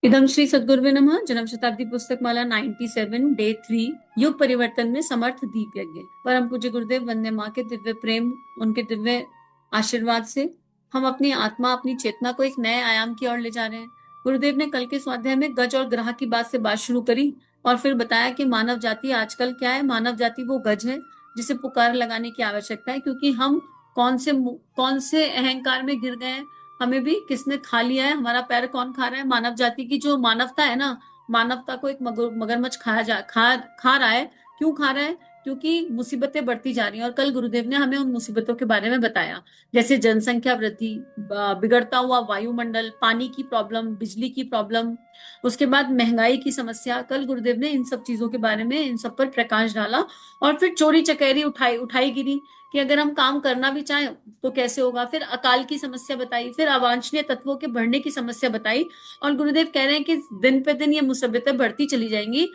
इदम श्री सद्गुरुवे नमः। जन्म शताब्दी पुस्तक माला 97 डे 3 युग परिवर्तन में समर्थ दीप यज्ञ। परम पूज्य गुरुदेव वंदे माँ के दिव्य प्रेम, उनके दिव्य आशीर्वाद से हम अपनी आत्मा, अपनी चेतना को एक नए आयाम की ओर ले जा रहे हैं। गुरुदेव ने कल के स्वाध्याय में गज और ग्राह की बात से बात शुरू करी और फिर बताया कि मानव जाति आजकल क्या है। मानव जाति वो गज है जिसे पुकार लगाने की आवश्यकता है, क्योंकि हम कौन से अहंकार में गिर गए हैं। हमें भी किसने खा लिया है, हमारा पैर कौन खा रहा है। मानव जाति की जो मानवता है ना, मानवता को एक मगरमच्छ खा रहा है। क्यों खा रहा है? क्योंकि मुसीबतें बढ़ती जा रही हैं। और कल गुरुदेव ने हमें उन मुसीबतों के बारे में बताया, जैसे जनसंख्या वृद्धि, बिगड़ता हुआ वायुमंडल, पानी की प्रॉब्लम, बिजली की प्रॉब्लम, उसके बाद महंगाई की समस्या। कल गुरुदेव ने इन सब चीजों के बारे में, इन सब पर प्रकाश डाला। और फिर चोरी चकेरी उठाई उठाई गिरी कि अगर हम काम करना भी चाहें तो कैसे होगा। फिर अकाल की समस्या बताई, फिर अवांछनीय तत्वों के बढ़ने की समस्या बताई। और गुरुदेव कह रहे हैं कि दिन पे दिन ये मुसीबतें बढ़ती चली जाएंगी।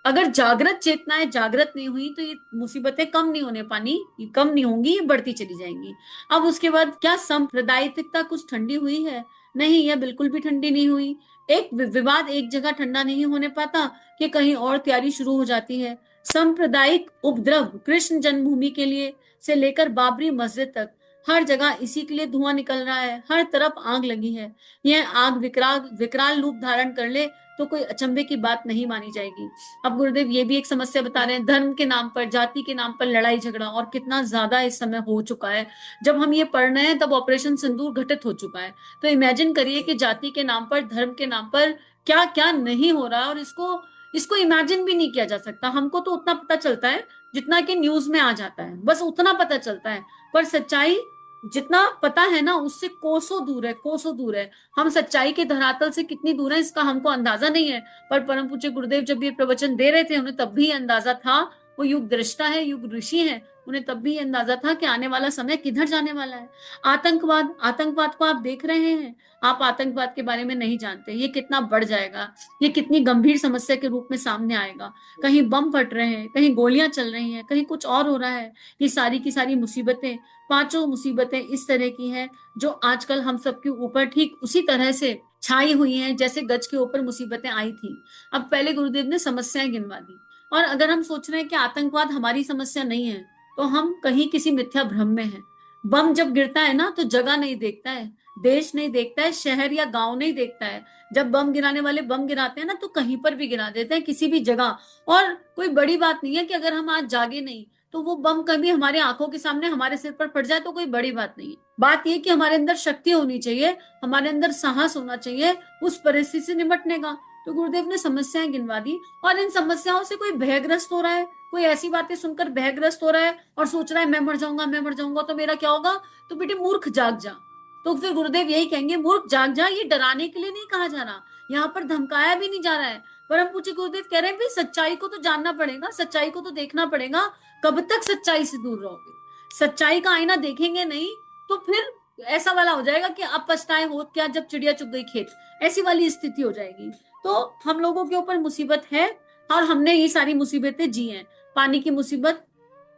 अगर जागृत चेतनाएं जागृत नहीं हुई तो ये मुसीबतें कम नहीं होने पानी, ये कम नहीं होंगी, ये बढ़ती चली जाएंगी। अब उसके बाद क्या सांप्रदायिकता कुछ ठंडी हुई है? नहीं, यह बिल्कुल भी ठंडी नहीं हुई। एक विवाद एक जगह ठंडा नहीं होने पाता कि कहीं और तैयारी शुरू हो जाती है। सांप्रदायिक उपद्रव कृष्ण जन्मभूमि के लिए से लेकर बाबरी मस्जिद तक हर जगह इसी के लिए धुआं निकल रहा है। हर तरफ आग लगी है। यह आग विकराल विकराल रूप धारण कर ले तो कोई अचंभे की बात नहीं मानी जाएगी। अब गुरुदेव ये भी एक समस्या बता रहे हैं, धर्म के नाम पर, जाति के नाम पर लड़ाई झगड़ा, और कितना ज्यादा इस समय हो चुका है। जब हम ये पढ़ रहे हैं तब ऑपरेशन सिंदूर घटित हो चुका है। तो इमेजिन करिए कि जाति के नाम पर, धर्म के नाम पर क्या क्या नहीं हो रहा है। और इसको इसको इमेजिन भी नहीं किया जा सकता। हमको तो उतना पता चलता है जितना कि न्यूज में आ जाता है, बस उतना पता चलता है। पर सच्चाई जितना पता है ना, उससे कोसों दूर है, कोसों दूर है। हम सच्चाई के धरातल से कितनी दूर है इसका हमको अंदाजा नहीं है। पर परम पूज्य गुरुदेव जब ये प्रवचन दे रहे थे, उन्हें तब भी अंदाजा था। वो युग दृष्टा है, युग ऋषि है, उन्हें तब भी अंदाजा था कि आने वाला समय किधर जाने वाला है। आतंकवाद, आतंकवाद को आप देख रहे हैं। आप आतंकवाद के बारे में नहीं जानते ये कितना बढ़ जाएगा, ये कितनी गंभीर समस्या के रूप में सामने आएगा। कहीं बम फट रहे हैं, कहीं गोलियां चल रही हैं, कहीं कुछ और हो रहा है। ये सारी की सारी मुसीबतें, पांचों मुसीबतें इस तरह की हैं जो आजकल हम सबके ऊपर ठीक उसी तरह से छाई हुई हैं जैसे गज के ऊपर मुसीबतें आई थी। अब पहले गुरुदेव ने समस्याएं गिनवा दी। और अगर हम सोच रहे हैं कि आतंकवाद हमारी समस्या नहीं है, तो हम कहीं किसी मिथ्या भ्रम में हैं। बम जब गिरता है ना, तो जगह नहीं देखता है, देश नहीं देखता है, शहर या गांव नहीं देखता है। जब बम गिराने वाले बम गिराते हैं ना, तो कहीं पर भी गिरा देते हैं, किसी भी जगह। और कोई बड़ी बात नहीं है कि अगर हम आज जागे नहीं तो वो बम कभी हमारे आंखों के सामने हमारे सिर पर पड़ जाए तो कोई बड़ी बात नहीं है। बात यह कि हमारे अंदर शक्ति होनी चाहिए, हमारे अंदर साहस होना चाहिए उस परिस्थिति से निपटने का। तो गुरुदेव ने समस्याएं गिनवा दी। और इन समस्याओं से कोई भयग्रस्त हो रहा है, कोई ऐसी बातें सुनकर भयग्रस्त हो रहा है और सोच रहा है मैं मर जाऊंगा, मैं मर जाऊंगा तो मेरा क्या होगा, तो बेटे मूर्ख जाग जा। तो फिर गुरुदेव यही कहेंगे, मूर्ख जाग जा। ये डराने के लिए नहीं कहा जा रहा, यहाँ पर धमकाया भी नहीं जा रहा है। परम पूज्य गुरुदेव कह रहे हैं भाई सच्चाई को तो जानना पड़ेगा, सच्चाई को तो देखना पड़ेगा। कब तक सच्चाई से दूर रहोगे? सच्चाई का आईना देखेंगे नहीं तो फिर ऐसा वाला हो जाएगा कि अब पछताए हो क्या जब चिड़िया चुग गई खेत, ऐसी वाली स्थिति हो जाएगी। तो हम लोगों के ऊपर मुसीबत है और हमने ये सारी मुसीबतें जी हैं। पानी की मुसीबत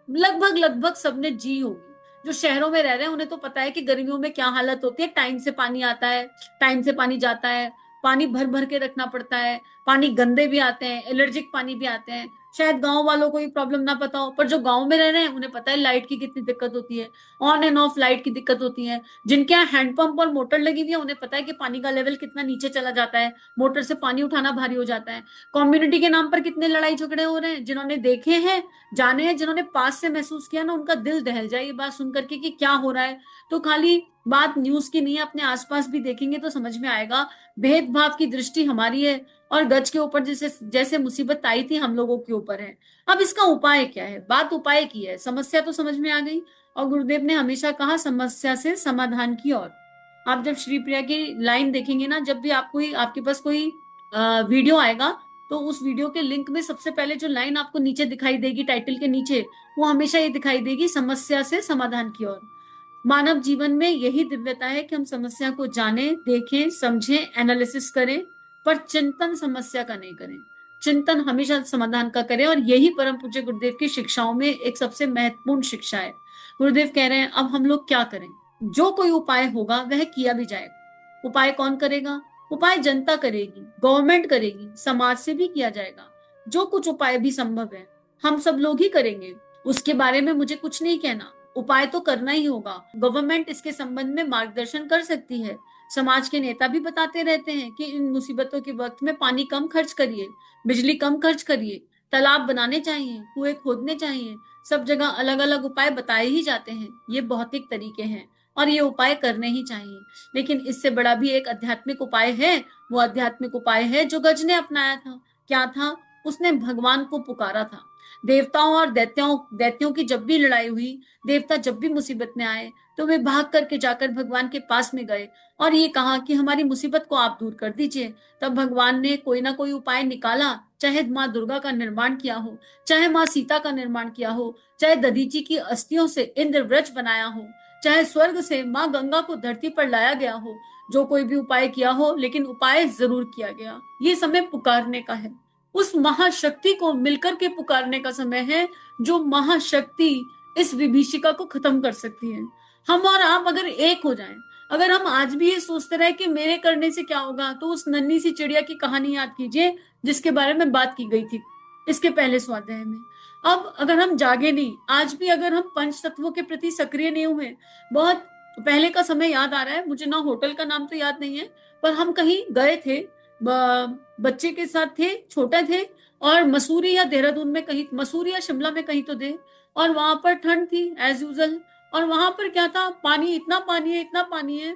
लगभग लगभग सबने जी होगी। जो शहरों में रह रहे हैं उन्हें तो पता है कि गर्मियों में क्या हालत होती है। टाइम से पानी आता है, टाइम से पानी जाता है, पानी भर भर के रखना पड़ता है, पानी गंदे भी आते हैं, एलर्जिक पानी भी आते हैं। शायद गांव वालों को ये प्रॉब्लम ना पता हो, पर जो गांव में रह रहे हैं उन्हें पता है लाइट की कितनी दिक्कत होती है, ऑन एंड ऑफ लाइट की दिक्कत होती है। जिनके यहाँ हैंडपंप और मोटर लगी हुई है उन्हें पता है कि पानी का लेवल कितना नीचे चला जाता है, मोटर से पानी उठाना भारी हो जाता है। कम्युनिटी के नाम पर कितने लड़ाई झगड़े हो रहे हैं। जिन्होंने देखे हैं, जाने हैं, जिन्होंने पास से महसूस किया ना, उनका दिल दहल जाए ये बात सुन करके कि क्या हो रहा है। तो खाली बात न्यूज की नहीं है, अपने आसपास भी देखेंगे तो समझ में आएगा। भेदभाव की दृष्टि हमारी है और गज के ऊपर जैसे जैसे मुसीबत आई थी हम लोगों के ऊपर है। अब इसका उपाय क्या है? बात उपाय की है, समस्या तो समझ में आ गई। और गुरुदेव ने हमेशा कहा समस्या से समाधान की ओर। आप जब श्री प्रिया की लाइन देखेंगे ना, जब भी आपके पास कोई वीडियो आएगा, तो उस वीडियो के लिंक में सबसे पहले जो लाइन आपको नीचे दिखाई देगी टाइटल के नीचे, वो हमेशा ये दिखाई देगी, समस्या से समाधान की ओर। मानव जीवन में यही दिव्यता है कि हम समस्या को जानें, देखें, समझें, एनालिसिस करें, पर चिंतन समस्या का नहीं करें। चिंतन हमेशा समाधान का करें। और यही परम पूज्य गुरुदेव की शिक्षाओं में एक सबसे महत्वपूर्ण शिक्षा है। गुरुदेव कह रहे हैं अब हम लोग क्या करें? जो कोई उपाय होगा वह किया भी जाएगा। उपाय कौन करेगा? उपाय जनता करेगी, गवर्नमेंट करेगी, समाज से भी किया जाएगा। जो कुछ उपाय भी संभव है हम सब लोग ही करेंगे, उसके बारे में मुझे कुछ नहीं कहना। उपाय तो करना ही होगा। गवर्नमेंट इसके संबंध में मार्गदर्शन कर सकती है। समाज के नेता भी बताते रहते हैं कि इन मुसीबतों के वक्त में पानी कम खर्च करिए, बिजली कम खर्च करिए, तालाब बनाने चाहिए, कुएं खोदने चाहिए। सब जगह अलग अलग उपाय बताए ही जाते हैं। ये भौतिक तरीके हैं और ये उपाय करने ही चाहिए। लेकिन इससे बड़ा भी एक आध्यात्मिक उपाय है। वो आध्यात्मिक उपाय है जो गज ने अपनाया था। क्या था? उसने भगवान को पुकारा था। देवताओं और दैत्यों दैत्यों की जब भी लड़ाई हुई, देवता जब भी मुसीबत में आए, तो वे भाग करके जाकर भगवान के पास में गए और ये कहा कि हमारी मुसीबत को आप दूर कर दीजिए। तब भगवान ने कोई ना कोई उपाय निकाला। चाहे माँ दुर्गा का निर्माण किया हो, चाहे माँ सीता का निर्माण किया हो, चाहे दधीची की अस्थियों से इंद्रवृक्ष बनाया हो, चाहे स्वर्ग से माँ गंगा को धरती पर लाया गया हो, जो कोई भी उपाय किया हो, लेकिन उपाय जरूर किया गया। ये समय पुकारने का है। उस महाशक्ति को मिलकर के पुकारने का समय है, जो महाशक्ति इस विभीषिका को खत्म कर सकती है। हम और आप अगर एक हो जाएं, अगर हम आज भी ये सोचते रहे कि मेरे करने से क्या होगा, तो उस नन्ही सी चिड़िया की कहानी याद कीजिए जिसके बारे में बात की गई थी इसके पहले स्वाध्याय में। अब अगर हम जागे नहीं, आज भी अगर हम पंच तत्वों के प्रति सक्रिय नहीं हुए, बहुत पहले का समय याद आ रहा है मुझे, ना होटल का नाम तो याद नहीं है, पर हम कहीं गए थे, बच्चे के साथ थे, छोटे थे, और मसूरी या देहरादून में कहीं, मसूरी या शिमला में कहीं तो थे, और वहां पर ठंड थी एज यूजल। और वहां पर क्या था, पानी, इतना पानी है, इतना पानी है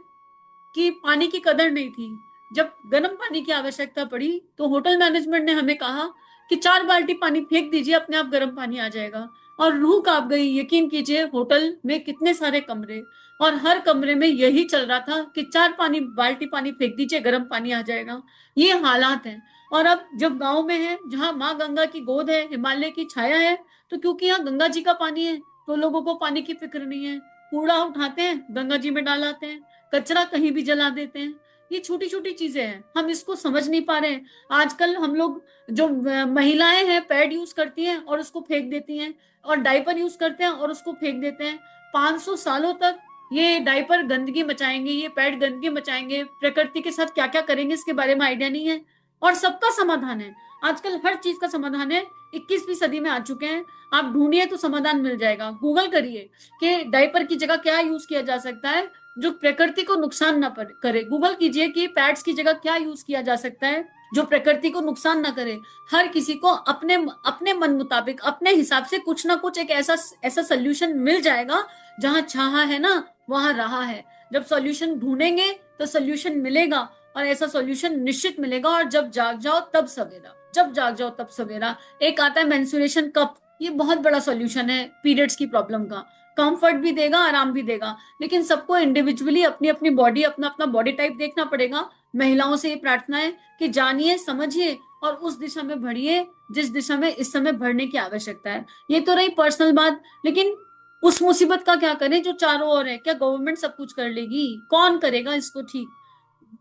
कि पानी की कदर नहीं थी। जब गर्म पानी की आवश्यकता पड़ी तो होटल मैनेजमेंट ने हमें कहा कि 4 बाल्टी पानी फेंक दीजिए, अपने आप गर्म पानी आ जाएगा। और रूह कांप गई। यकीन कीजिए, होटल में कितने सारे कमरे, और हर कमरे में यही चल रहा था कि 4 बाल्टी पानी फेंक दीजिए, गर्म पानी आ जाएगा। ये हालात हैं। और अब जब गांव में है, जहां माँ गंगा की गोद है, हिमालय की छाया है, तो क्योंकि यहाँ गंगा जी का पानी है, तो लोगों को पानी की फिक्र नहीं है। कूड़ा उठाते हैं, गंगा जी में डाल आते हैं, कचरा कहीं भी जला देते हैं। ये छोटी छोटी चीजें हैं, हम इसको समझ नहीं पा रहे हैं। आजकल हम लोग, जो महिलाएं हैं, पैड यूज करती हैं और उसको फेंक देती हैं, और डायपर यूज करते हैं और उसको फेंक देते हैं। 500 सालों तक ये डायपर गंदगी मचाएंगे, ये पैड गंदगी मचाएंगे, प्रकृति के साथ क्या क्या करेंगे इसके बारे में आइडिया नहीं है। और सबका समाधान है, आजकल हर चीज का समाधान है। 21वीं सदी में आ चुके हैं। आप ढूंढिए तो समाधान मिल जाएगा। गूगल करिए कि डायपर की जगह क्या यूज किया जा सकता है जो प्रकृति को नुकसान ना करे। गूगल कीजिए कि पैड्स की जगह क्या यूज किया जा सकता है जो प्रकृति को नुकसान ना करे। हर किसी को अपने अपने मन मुताबिक, अपने हिसाब से कुछ ना कुछ एक ऐसा ऐसा सोल्यूशन मिल जाएगा। जहां चाहा है ना, वहां रहा है। जब सॉल्यूशन ढूंढेंगे तो सॉल्यूशन मिलेगा, और ऐसा सॉल्यूशन निश्चित मिलेगा। और जब जाग जाओ तब सवेरा, जब जाग जाओ तब सवेरा। एक आता है मेंस्ट्रुएशन कप, ये बहुत बड़ा सॉल्यूशन है पीरियड्स की प्रॉब्लम का। कंफर्ट भी देगा, आराम भी देगा, लेकिन सबको इंडिविजुअली अपनी अपनी बॉडी, अपना अपना बॉडी टाइप देखना पड़ेगा। महिलाओं से ये प्रार्थना है कि जानिए, समझिए और उस दिशा में बढ़िए जिस दिशा में इस समय बढ़ने की आवश्यकता है। ये तो रही पर्सनल बात, लेकिन उस मुसीबत का क्या करें जो चारों ओर है? क्या गवर्नमेंट सब कुछ कर लेगी? कौन करेगा इसको ठीक?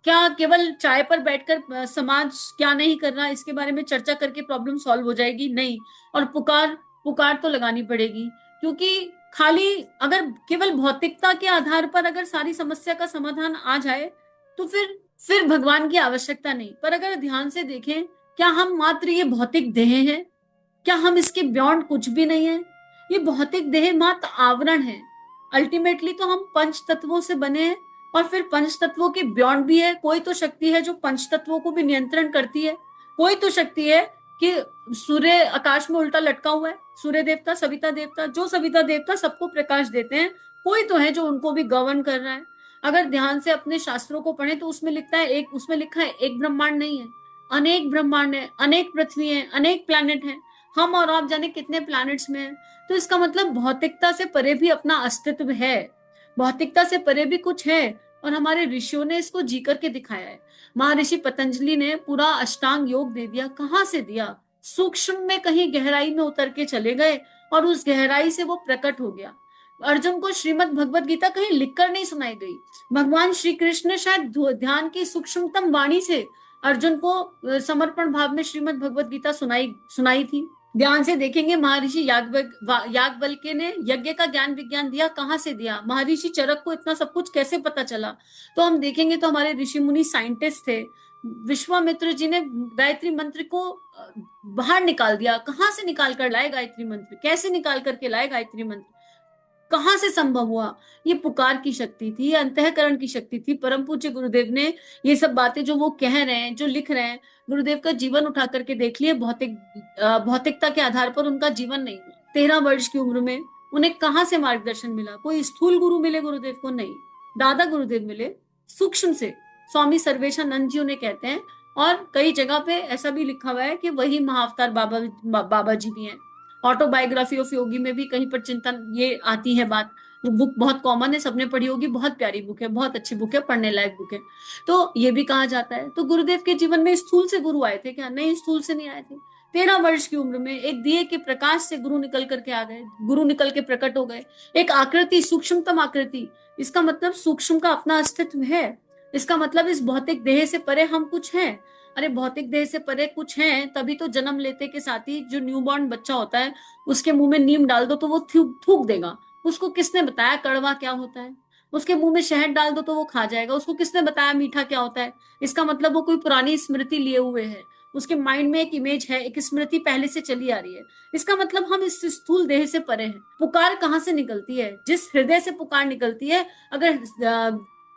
क्या केवल चाय पर बैठकर समाज क्या नहीं कर रहा इसके बारे में चर्चा करके प्रॉब्लम सॉल्व हो जाएगी? नहीं। और पुकार, पुकार तो लगानी पड़ेगी, क्योंकि खाली अगर केवल भौतिकता के आधार पर अगर सारी समस्या का समाधान आ जाए तो फिर भगवान की आवश्यकता नहीं। पर अगर ध्यान से देखें, क्या हम मात्र ये भौतिक देह हैं? क्या हम इसके बियॉन्ड कुछ भी नहीं है? ये भौतिक देह मात्र आवरण है। अल्टीमेटली तो हम पंच तत्वों से बने हैं, और फिर पंच तत्वों के बियॉन्ड भी है। कोई तो शक्ति है जो पंच तत्वों को भी नियंत्रण करती है। कोई तो शक्ति है कि सूर्य आकाश में उल्टा लटका हुआ है, सूर्य देवता, सविता देवता, जो सविता देवता सबको प्रकाश देते हैं, कोई तो है जो उनको भी गवर्न कर रहा है। अगर ध्यान से अपने शास्त्रों को पढ़े तो उसमें लिखता है, एक उसमें लिखा है एक ब्रह्मांड नहीं है, अनेक ब्रह्मांड है, अनेक पृथ्वी है, अनेक प्लैनेट है। हम और आप जाने कितने प्लैनेट्स में हैं। तो इसका मतलब भौतिकता से परे भी अपना अस्तित्व है, भौतिकता से परे भी कुछ है, और हमारे ऋषियों ने इसको जी करके दिखाया है। महर्षि पतंजलि ने पूरा अष्टांग योग दे दिया। कहाँ से दिया? सूक्ष्म में कहीं गहराई में उतर के चले गए, और उस गहराई से वो प्रकट हो गया। अर्जुन को श्रीमद् भगवत गीता कहीं लिखकर नहीं सुनाई गई। भगवान श्री कृष्ण ने शायद ध्यान की सूक्ष्मतम वाणी से अर्जुन को समर्पण भाव में श्रीमद् भगवत गीता सुनाई सुनाई थी। ध्यान से देखेंगे महर्षि याज्ञवल्क्य ने यज्ञ का ज्ञान विज्ञान दिया, कहाँ से दिया? महर्षि चरक को इतना सब कुछ कैसे पता चला? तो हम देखेंगे तो हमारे ऋषि मुनि साइंटिस्ट थे। विश्वामित्र जी ने गायत्री मंत्र को बाहर निकाल दिया। कहाँ से निकाल कर लाए गायत्री मंत्र? कैसे निकाल करके लाए गायत्री मंत्र? कहाँ से संभव हुआ? ये पुकार की शक्ति थी, ये अंतःकरण की शक्ति थी। परम पूज्य गुरुदेव ने ये सब बातें जो वो कह रहे हैं, जो लिख रहे हैं, गुरुदेव का जीवन उठा करके देख लिए। भौतिकता के आधार पर उनका जीवन नहीं हुआ। 13 वर्ष की उम्र में उन्हें कहाँ से मार्गदर्शन मिला? कोई स्थूल गुरु मिले गुरुदेव को? नहीं। दादा गुरुदेव मिले सूक्ष्म से। स्वामी सर्वेशानंद जी उन्हें कहते हैं, और कई जगह पे ऐसा भी लिखा हुआ है कि वही महाअवतार बाबा जी भी हैं। ऑटोबायोग्राफी ऑफ योगी में भी कहीं पर चिंतन ये आती है बात। वो बुक बहुत कॉमन है, सबने पढ़ी होगी, बहुत प्यारी बुक है, बहुत अच्छी बुक है, पढ़ने लायक बुक है। तो ये भी कहा जाता है। तो गुरुदेव के जीवन में स्थूल से गुरु आए थे क्या? नहीं, स्थूल से नहीं आए थे। 13 वर्ष की उम्र में एक दिए के प्रकाश से गुरु निकल करके आ गए, गुरु निकल के प्रकट हो गए। एक आकृति, सूक्ष्मतम आकृति। इसका मतलब सूक्ष्म का अपना अस्तित्व है। इसका मतलब इस भौतिक देह से परे हम कुछ हैं। अरे भौतिक देह से परे कुछ हैं, तभी तो जन्म लेते के साथ ही जो न्यूबॉर्न बच्चा होता है, उसके मुंह में नीम डाल दो तो वो थूक देगा। उसको किसने बताया कड़वा क्या होता है? उसके मुंह में शहद डाल दो तो वो खा जाएगा। उसको किसने बताया मीठा क्या होता है? इसका मतलब वो कोई पुरानी स्मृति लिए हुए है। उसके माइंड में एक इमेज है, एक स्मृति पहले से चली आ रही है। इसका मतलब हम इस स्थूल देह से परे हैं। पुकार कहाँ से निकलती है? जिस हृदय से पुकार निकलती है। अगर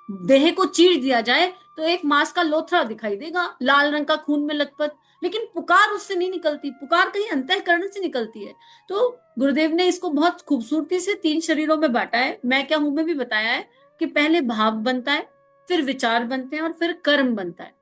देह को चीर दिया जाए तो एक मांस का लोथड़ा दिखाई देगा, लाल रंग का खून में लथपथ। लेकिन पुकार उससे नहीं निकलती। पुकार कहीं अंतःकरण से निकलती है। तो गुरुदेव ने इसको बहुत खूबसूरती से 3 शरीरों में बांटा है। मैं क्या हूं में भी बताया है कि पहले भाव बनता है, फिर विचार बनते हैं, और फिर कर्म बनता है।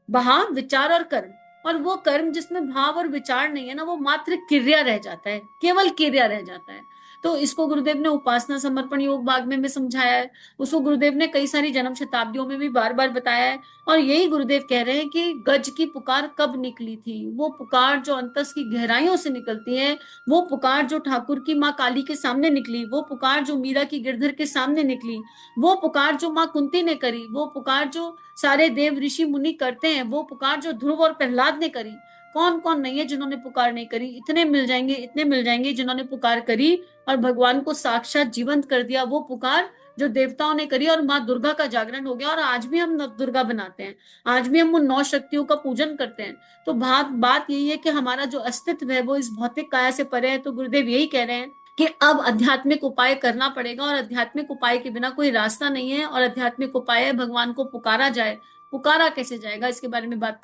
भाव, विचार और कर्म। और वो कर्म जिसमें भाव और विचार नहीं है ना, वो मात्र क्रिया रह जाता है, केवल क्रिया रह जाता है। तो इसको गुरुदेव ने उपासना समर्पण योग भाग में समझाया है। उसको गुरुदेव ने कई सारी जन्म शताब्दियों में भी बार बार बताया है। और यही गुरुदेव कह रहे हैं कि गज की पुकार कब निकली थी? वो पुकार जो अंतस की गहराइयों से निकलती है, वो पुकार जो ठाकुर की माँ काली के सामने निकली, वो पुकार जो मीरा की गिरधर के सामने निकली, वो पुकार जो माँ कुंती ने करी, वो पुकार जो सारे देव ऋषि मुनि करते हैं, वो पुकार जो ध्रुव और प्रहलाद ने करी। कौन कौन नहीं है जिन्होंने पुकार नहीं करी? इतने मिल जाएंगे, इतने मिल जाएंगे जिन्होंने पुकार करी और भगवान को साक्षात जीवंत कर दिया। वो पुकार जो देवताओं ने करी, और माँ दुर्गा का जागरण हो गया। और आज भी हम नव दुर्गा बनाते हैं, आज भी हम उन 9 शक्तियों का पूजन करते हैं। तो बात यही है कि हमारा जो अस्तित्व है वो इस भौतिक काया से परे है। तो गुरुदेव यही कह रहे हैं कि अब आध्यात्मिक उपाय करना पड़ेगा, और आध्यात्मिक उपाय के बिना कोई रास्ता नहीं है। और आध्यात्मिक उपाय है भगवान को पुकारा जाए। पुकारा कैसे जाएगा, इसके बारे में बात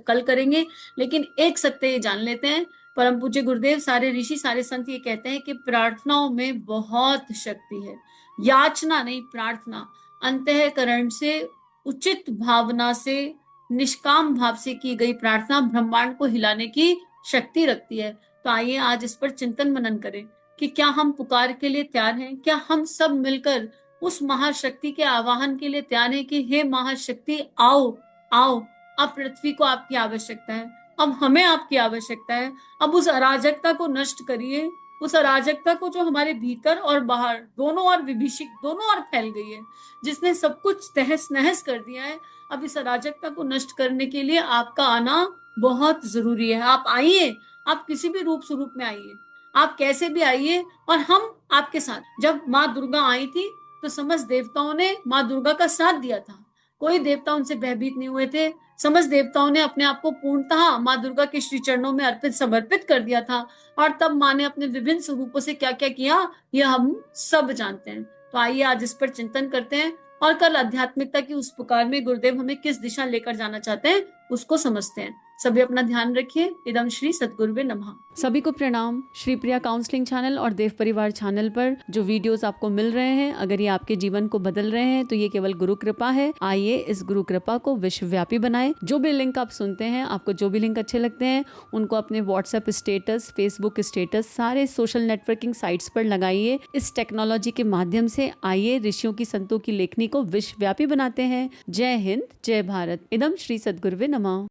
कल करेंगे। लेकिन एक सत्य ये जान लेते हैं, परम पूज्य गुरुदेव, सारे ऋषि, सारे संत ये कहते हैं कि प्रार्थनाओं में बहुत शक्ति है। याचना नहीं, प्रार्थना। अंतःकरण से, उचित भावना से, निष्काम भाव से की गई प्रार्थना ब्रह्मांड को हिलाने की शक्ति रखती है। तो आइए आज इस पर चिंतन मनन करें कि क्या हम पुकार के लिए तैयार हैं? क्या हम सब मिलकर उस महाशक्ति के आवाहन के लिए तैयार हैं कि हे महाशक्ति, आओ आओ। अब पृथ्वी को आपकी आवश्यकता है, अब हमें आपकी आवश्यकता है। अब उस अराजकता को नष्ट करिए, उस अराजकता को जो हमारे भीतर और बाहर दोनों ओर विभीषिक, दोनों ओर फैल गई है, जिसने सब कुछ तहस नहस कर दिया है। अब इस अराजकता को नष्ट करने के लिए आपका आना बहुत जरूरी है। आप आइए, आप किसी भी रूप स्वरूप में आइए, आप कैसे भी आइए, और हम आपके साथ। जब माँ दुर्गा आई थी तो समस्त देवताओं ने माँ दुर्गा का साथ दिया था। कोई देवता उनसे भयभीत नहीं हुए थे। समस्त देवताओं ने अपने आप को पूर्णतः माँ दुर्गा के श्री चरणों में अर्पित, समर्पित कर दिया था। और तब माँ ने अपने विभिन्न स्वरूपों से क्या क्या किया, ये हम सब जानते हैं। तो आइए आज इस पर चिंतन करते हैं, और कल आध्यात्मिकता की उस पुकार में गुरुदेव हमें किस दिशा लेकर जाना चाहते हैं उसको समझते हैं। सभी अपना ध्यान रखिए। इदम श्री सद्गुरुवे नमः। सभी को प्रणाम। श्री प्रिया काउंसलिंग चैनल और देव परिवार चैनल पर जो वीडियोस आपको मिल रहे हैं, अगर ये आपके जीवन को बदल रहे हैं तो ये केवल गुरु कृपा है। आइए इस गुरु कृपा को विश्वव्यापी बनाएं। जो भी लिंक आप सुनते हैं, आपको जो भी लिंक अच्छे लगते हैं, उनको अपने व्हाट्सएप स्टेटस, फेसबुक स्टेटस, सारे सोशल नेटवर्किंग साइट्स पर लगाइए। इस टेक्नोलॉजी के माध्यम से आइए ऋषियों की, संतों की लेखनी को विश्वव्यापी बनाते हैं। जय हिंद, जय भारत। इदम श्री सद्गुरुवे नमः।